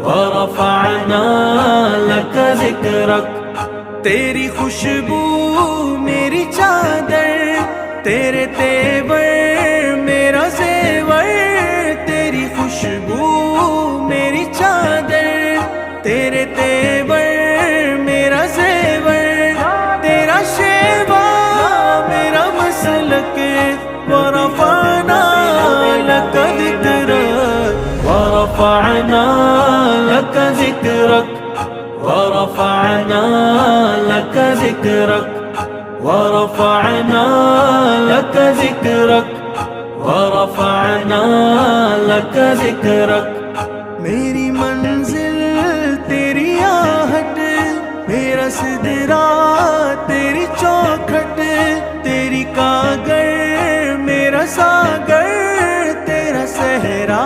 ورفعنا لك ذکرک، تیری خوشبو میری چادر، تیرے تیور میرا زیور، تیری خوشبو میری چادر، تیرے تیور میرا زیور، تیرا شیوا میرا مسلک، ورفعنا لك ذکرک، ورفعنا لك ذکرک، ورفعنا لك ذکرک، ورفعنا لك ذکرک، ورفعنا لك ذکرک۔ میری منزل تیری آہٹ، میرا سدرا تیری چوکھٹ، تیری کاگر میرا ساگر، تیرا صحرا